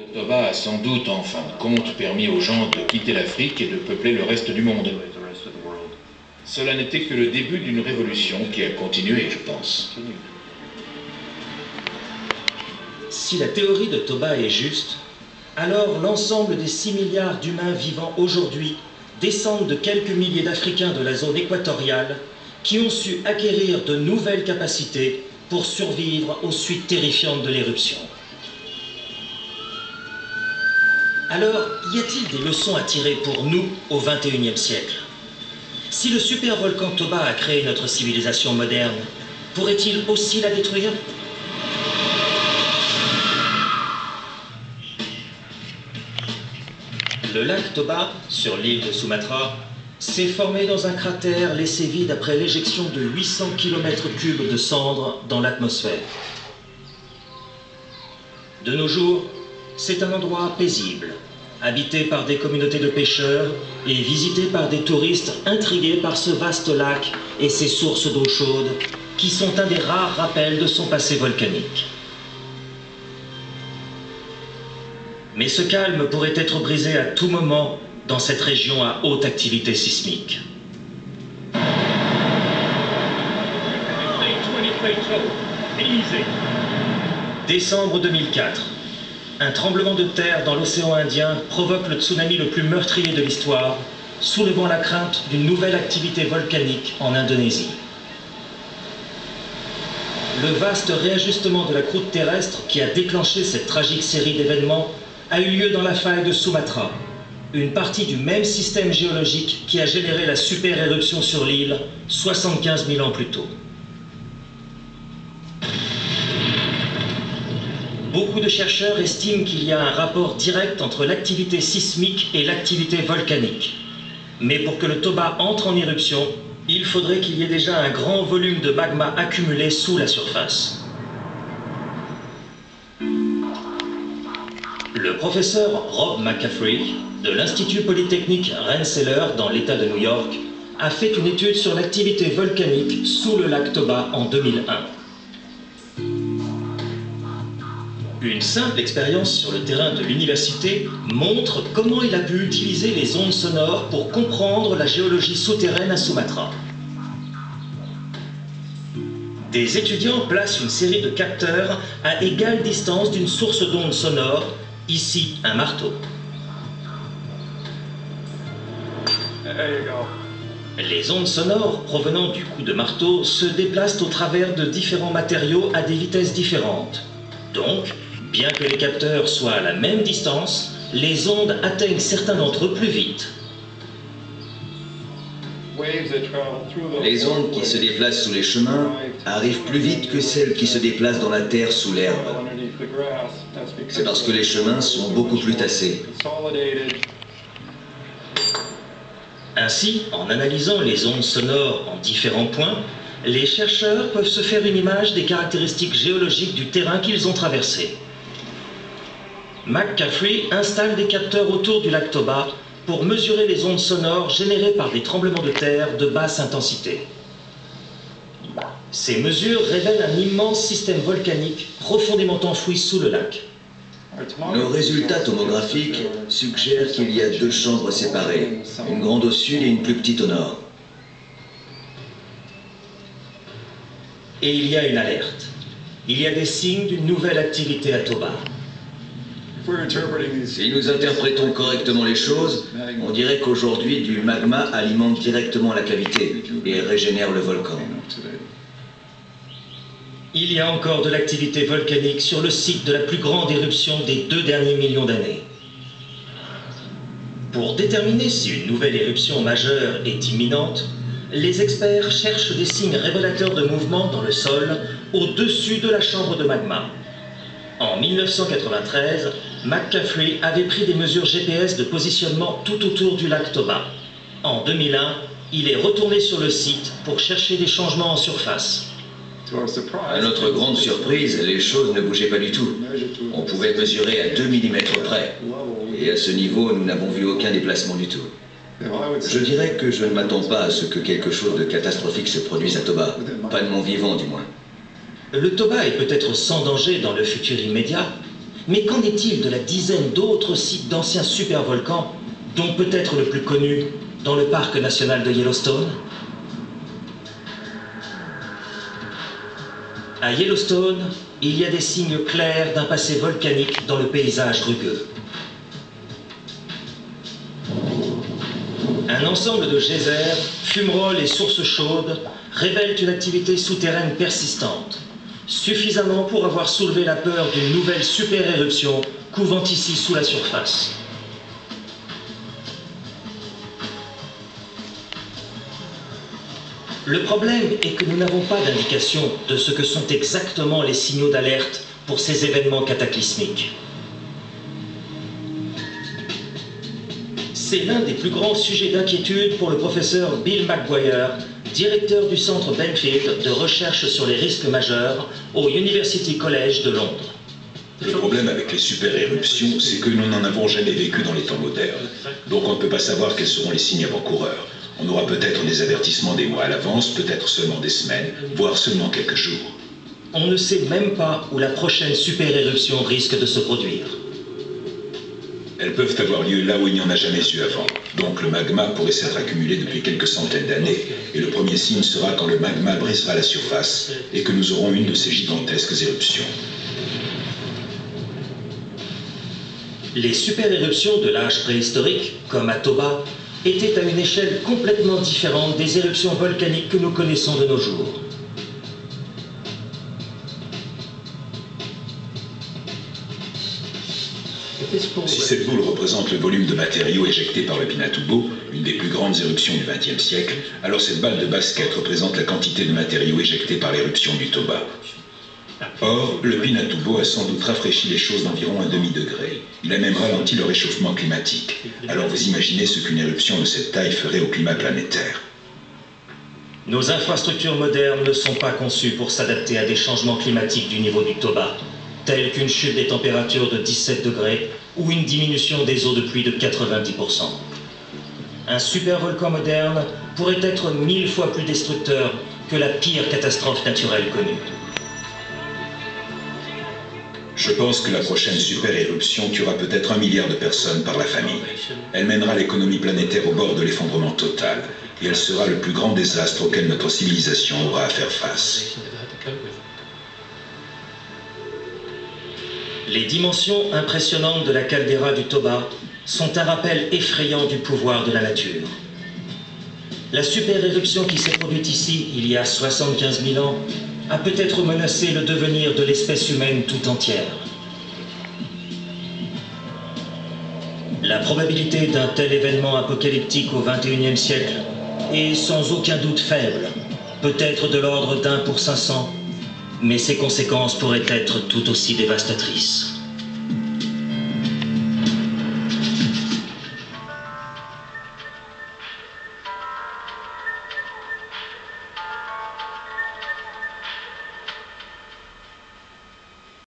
Le Toba a sans doute, en fin de compte, permis aux gens de quitter l'Afrique et de peupler le reste du monde. Cela n'était que le début d'une révolution qui a continué, je pense. Si la théorie de Toba est juste, alors l'ensemble des 6 milliards d'humains vivant aujourd'hui descendent de quelques milliers d'Africains de la zone équatoriale qui ont su acquérir de nouvelles capacités pour survivre aux suites terrifiantes de l'éruption. Alors, y a-t-il des leçons à tirer pour nous au XXIe siècle? Si le supervolcan Toba a créé notre civilisation moderne, pourrait-il aussi la détruire? Le lac Toba, sur l'île de Sumatra, s'est formé dans un cratère laissé vide après l'éjection de 800 km3 de cendres dans l'atmosphère. De nos jours, c'est un endroit paisible, habité par des communautés de pêcheurs et visité par des touristes intrigués par ce vaste lac et ses sources d'eau chaude qui sont un des rares rappels de son passé volcanique. Mais ce calme pourrait être brisé à tout moment dans cette région à haute activité sismique. Décembre 2004. Un tremblement de terre dans l'océan Indien provoque le tsunami le plus meurtrier de l'histoire, soulevant la crainte d'une nouvelle activité volcanique en Indonésie. Le vaste réajustement de la croûte terrestre qui a déclenché cette tragique série d'événements a eu lieu dans la faille de Sumatra, une partie du même système géologique qui a généré la super-éruption sur l'île 75 000 ans plus tôt. Beaucoup de chercheurs estiment qu'il y a un rapport direct entre l'activité sismique et l'activité volcanique. Mais pour que le Toba entre en éruption, il faudrait qu'il y ait déjà un grand volume de magma accumulé sous la surface. Le professeur Rob McCaffrey, de l'Institut Polytechnique Rensselaer dans l'État de New York, a fait une étude sur l'activité volcanique sous le lac Toba en 2001. Une simple expérience sur le terrain de l'université montre comment il a pu utiliser les ondes sonores pour comprendre la géologie souterraine à Sumatra. Des étudiants placent une série de capteurs à égale distance d'une source d'ondes sonores, ici un marteau. Les ondes sonores provenant du coup de marteau se déplacent au travers de différents matériaux à des vitesses différentes. Donc, bien que les capteurs soient à la même distance, les ondes atteignent certains d'entre eux plus vite. Les ondes qui se déplacent sous les chemins arrivent plus vite que celles qui se déplacent dans la terre sous l'herbe. C'est parce que les chemins sont beaucoup plus tassés. Ainsi, en analysant les ondes sonores en différents points, les chercheurs peuvent se faire une image des caractéristiques géologiques du terrain qu'ils ont traversé. McCaffrey installe des capteurs autour du lac Toba pour mesurer les ondes sonores générées par des tremblements de terre de basse intensité. Ces mesures révèlent un immense système volcanique profondément enfoui sous le lac. Nos résultats tomographiques suggèrent qu'il y a deux chambres séparées, une grande au sud et une plus petite au nord. Et il y a une alerte. Il y a des signes d'une nouvelle activité à Toba. Si nous interprétons correctement les choses, on dirait qu'aujourd'hui du magma alimente directement la cavité et régénère le volcan. Il y a encore de l'activité volcanique sur le site de la plus grande éruption des 2 derniers millions d'années. Pour déterminer si une nouvelle éruption majeure est imminente, les experts cherchent des signes révélateurs de mouvement dans le sol au-dessus de la chambre de magma. En 1993, McCaffrey avait pris des mesures GPS de positionnement tout autour du lac Toba. En 2001, il est retourné sur le site pour chercher des changements en surface. À notre grande surprise, les choses ne bougeaient pas du tout. On pouvait mesurer à 2 mm près. Et à ce niveau, nous n'avons vu aucun déplacement du tout. Je dirais que je ne m'attends pas à ce que quelque chose de catastrophique se produise à Toba. Pas de mon vivant, du moins. Le Toba est peut-être sans danger dans le futur immédiat, Mais qu'en est-il de la dizaine d'autres sites d'anciens supervolcans, dont peut-être le plus connu dans le parc national de Yellowstone? À Yellowstone, il y a des signes clairs d'un passé volcanique dans le paysage rugueux. Un ensemble de geysers, fumerolles et sources chaudes révèlent une activité souterraine persistante, suffisamment pour avoir soulevé la peur d'une nouvelle super-éruption couvant ici sous la surface. Le problème est que nous n'avons pas d'indication de ce que sont exactement les signaux d'alerte pour ces événements cataclysmiques. C'est l'un des plus grands sujets d'inquiétude pour le professeur Bill McGuire, directeur du centre Benfield de recherche sur les risques majeurs au University College de Londres. Le problème avec les super-éruptions, c'est que nous n'en avons jamais vécu dans les temps modernes. Donc on ne peut pas savoir quels seront les signes avant-coureurs. On aura peut-être des avertissements des mois à l'avance, peut-être seulement des semaines, voire seulement quelques jours. On ne sait même pas où la prochaine super-éruption risque de se produire. Elles peuvent avoir lieu là où il n'y en a jamais eu avant. Donc le magma pourrait s'être accumulé depuis quelques centaines d'années. Et le premier signe sera quand le magma brisera la surface et que nous aurons une de ces gigantesques éruptions. Les super-éruptions de l'âge préhistorique, comme à Toba, étaient à une échelle complètement différente des éruptions volcaniques que nous connaissons de nos jours. Si cette boule représente le volume de matériaux éjectés par le Pinatubo, une des plus grandes éruptions du XXe siècle, alors cette balle de basket représente la quantité de matériaux éjectés par l'éruption du Toba. Or, le Pinatubo a sans doute rafraîchi les choses d'environ 1 demi-degré. Il a même ralenti le réchauffement climatique. Alors vous imaginez ce qu'une éruption de cette taille ferait au climat planétaire. Nos infrastructures modernes ne sont pas conçues pour s'adapter à des changements climatiques du niveau du Toba, tels qu'une chute des températures de 17 degrés ou une diminution des eaux de pluie de 90%. Un supervolcan moderne pourrait être 1000 fois plus destructeur que la pire catastrophe naturelle connue. Je pense que la prochaine super-éruption tuera peut-être 1 milliard de personnes par la famine. Elle mènera l'économie planétaire au bord de l'effondrement total, et elle sera le plus grand désastre auquel notre civilisation aura à faire face. Les dimensions impressionnantes de la caldeira du Toba sont un rappel effrayant du pouvoir de la nature. La super-éruption qui s'est produite ici il y a 75 000 ans a peut-être menacé le devenir de l'espèce humaine tout entière. La probabilité d'un tel événement apocalyptique au XXIe siècle est sans aucun doute faible, peut-être de l'ordre d'1 pour 500, mais ses conséquences pourraient être tout aussi dévastatrices.